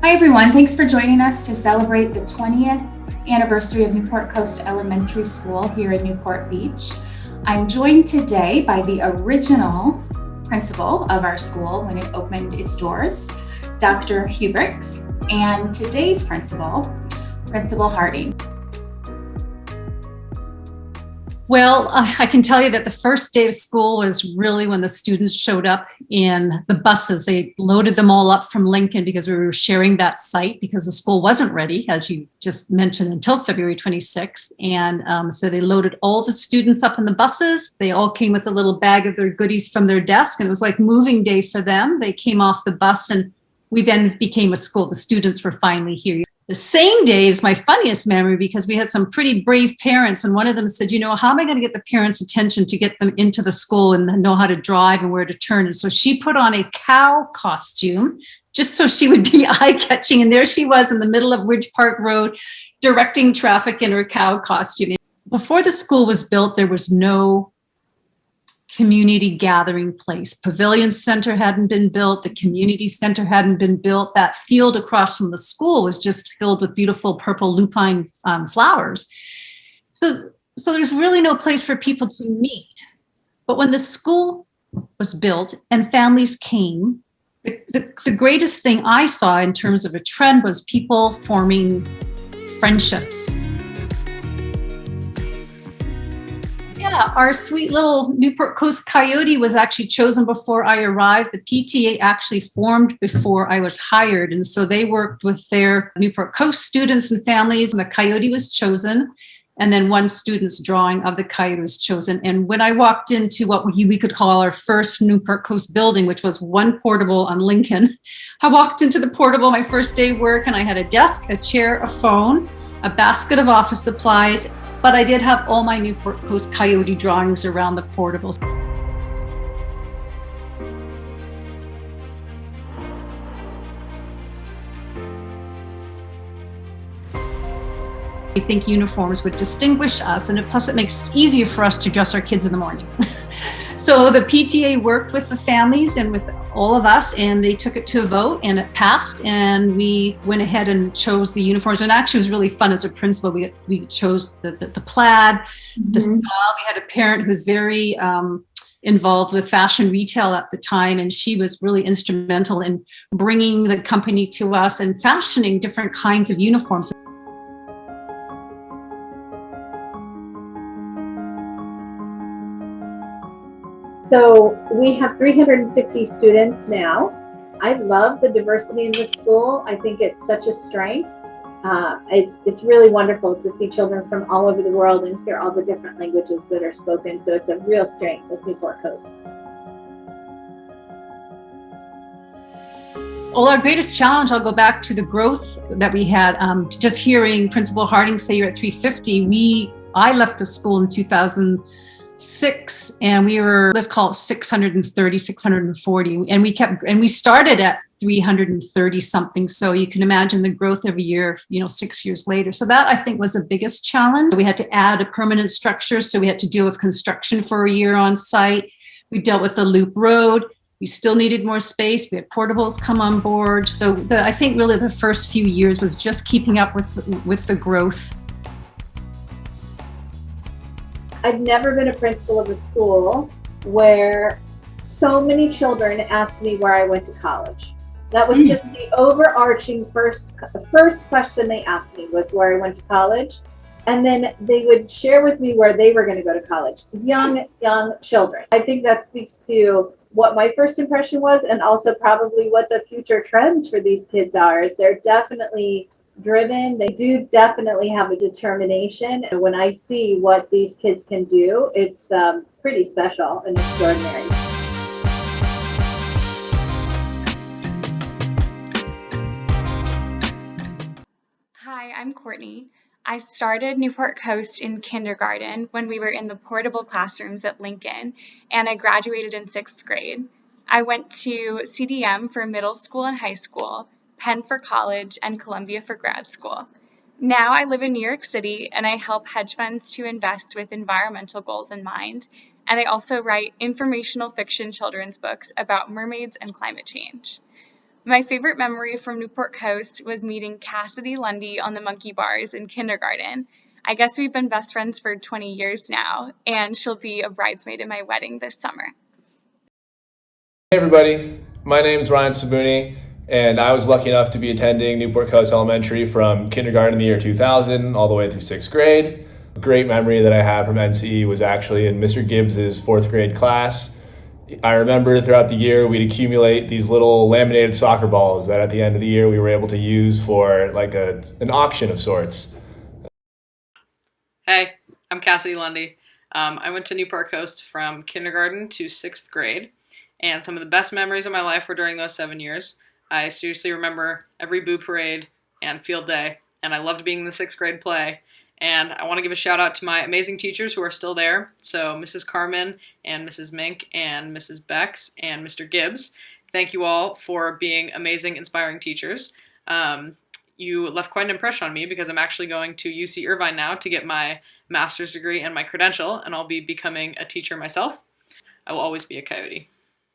Hi everyone, thanks for joining us to celebrate the 20th anniversary of Newport Coast Elementary School here in Newport Beach. I'm joined today by the original principal of our school when it opened its doors, Dr. Hubricks, and today's principal, Principal Harding. Well, I can tell you that the first day of school was really when the students showed up in the buses. They loaded them all up from Lincoln because we were sharing that site because the school wasn't ready, as you just mentioned, until February 26th. And so they loaded all the students up in the buses. They all came with a little bag of their goodies from their desk, and it was like moving day for them. They came off the bus and we then became a school. The students were finally here. The same day is my funniest memory because we had some pretty brave parents, and one of them said, how am I going to get the parents' attention to get them into the school and know how to drive and where to turn? And so she put on a cow costume just so she would be eye-catching. And there she was in the middle of Ridge Park Road, directing traffic in her cow costume. Before the school was built, there was no community gathering place. Pavilion Center hadn't been built. The community center hadn't been built. That field across from the school was just filled with beautiful purple lupine flowers. So there's really no place for people to meet. But when the school was built and families came, the greatest thing I saw in terms of a trend was people forming friendships. Yeah, our sweet little Newport Coast Coyote was actually chosen before I arrived. The PTA actually formed before I was hired. And so they worked with their Newport Coast students and families, and the Coyote was chosen. And then one student's drawing of the Coyote was chosen. And when I walked into what we could call our first Newport Coast building, which was one portable on Lincoln, I walked into the portable my first day of work, and I had a desk, a chair, a phone, a basket of office supplies, but I did have all my Newport Coast Coyote drawings around the portables. I think uniforms would distinguish us, and plus it makes it easier for us to dress our kids in the morning. So the PTA worked with the families and with all of us, and they took it to a vote, and it passed, and we went ahead and chose the uniforms. And actually it was really fun as a principal. We chose the plaid, the style. We had a parent who was very involved with fashion retail at the time, and she was really instrumental in bringing the company to us and fashioning different kinds of uniforms. So we have 350 students now. I love the diversity in the school. I think it's such a strength. It's really wonderful to see children from all over the world and hear all the different languages that are spoken. So it's a real strength of Newport Coast. Well, our greatest challenge, I'll go back to the growth that we had. Just hearing Principal Harding say you're at 350, I left the school in 2006, and we were, let's call it 630, 640. And we started at 330 something. So you can imagine the growth every year, 6 years later. So that I think was the biggest challenge. We had to add a permanent structure. So we had to deal with construction for a year on site. We dealt with the loop road. We still needed more space. We had portables come on board. So I think really the first few years was just keeping up with the growth. I've never been a principal of a school where so many children asked me where I went to college. That was just the overarching first question they asked me was where I went to college. And then they would share with me where they were going to go to college. Young children. I think that speaks to what my first impression was, and also probably what the future trends for these kids are. Is they're definitely driven. They do definitely have a determination. And when I see what these kids can do, it's pretty special and extraordinary. Hi, I'm Courtney. I started Newport Coast in kindergarten when we were in the portable classrooms at Lincoln, and I graduated in 6th grade. I went to CDM for middle school and high school, Penn for college, and Columbia for grad school. Now I live in New York City, and I help hedge funds to invest with environmental goals in mind, and I also write informational fiction children's books about mermaids and climate change. My favorite memory from Newport Coast was meeting Cassidy Lundy on the monkey bars in kindergarten. I guess we've been best friends for 20 years now, and she'll be a bridesmaid in my wedding this summer. Hey everybody, my name is Ryan Sabuni, and I was lucky enough to be attending Newport Coast Elementary from kindergarten in the year 2000 all the way through 6th grade. A great memory that I have from NCE was actually in Mr. Gibbs's 4th grade class. I remember throughout the year we'd accumulate these little laminated soccer balls that at the end of the year we were able to use for like an auction of sorts. Hey, I'm Cassidy Lundy. I went to Newport Coast from kindergarten to 6th grade, and some of the best memories of my life were during those 7 years. I seriously remember every boo parade and field day, and I loved being in the 6th grade play. And I want to give a shout out to my amazing teachers who are still there. So Mrs. Carmen and Mrs. Mink and Mrs. Bex and Mr. Gibbs. Thank you all for being amazing, inspiring teachers. You left quite an impression on me because I'm actually going to UC Irvine now to get my master's degree and my credential, and I'll be becoming a teacher myself. I will always be a Coyote.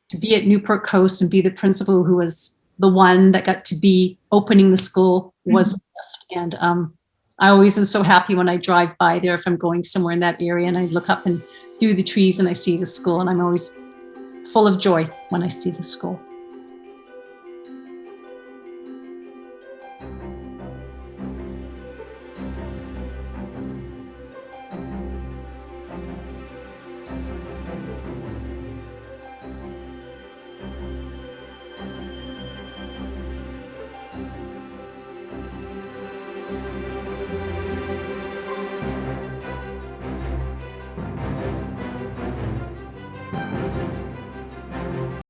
To be at Newport Coast and be the principal who was the one that got to be opening the school was a gift. And I always am so happy when I drive by there if I'm going somewhere in that area and I look up and through the trees and I see the school, and I'm always full of joy when I see the school.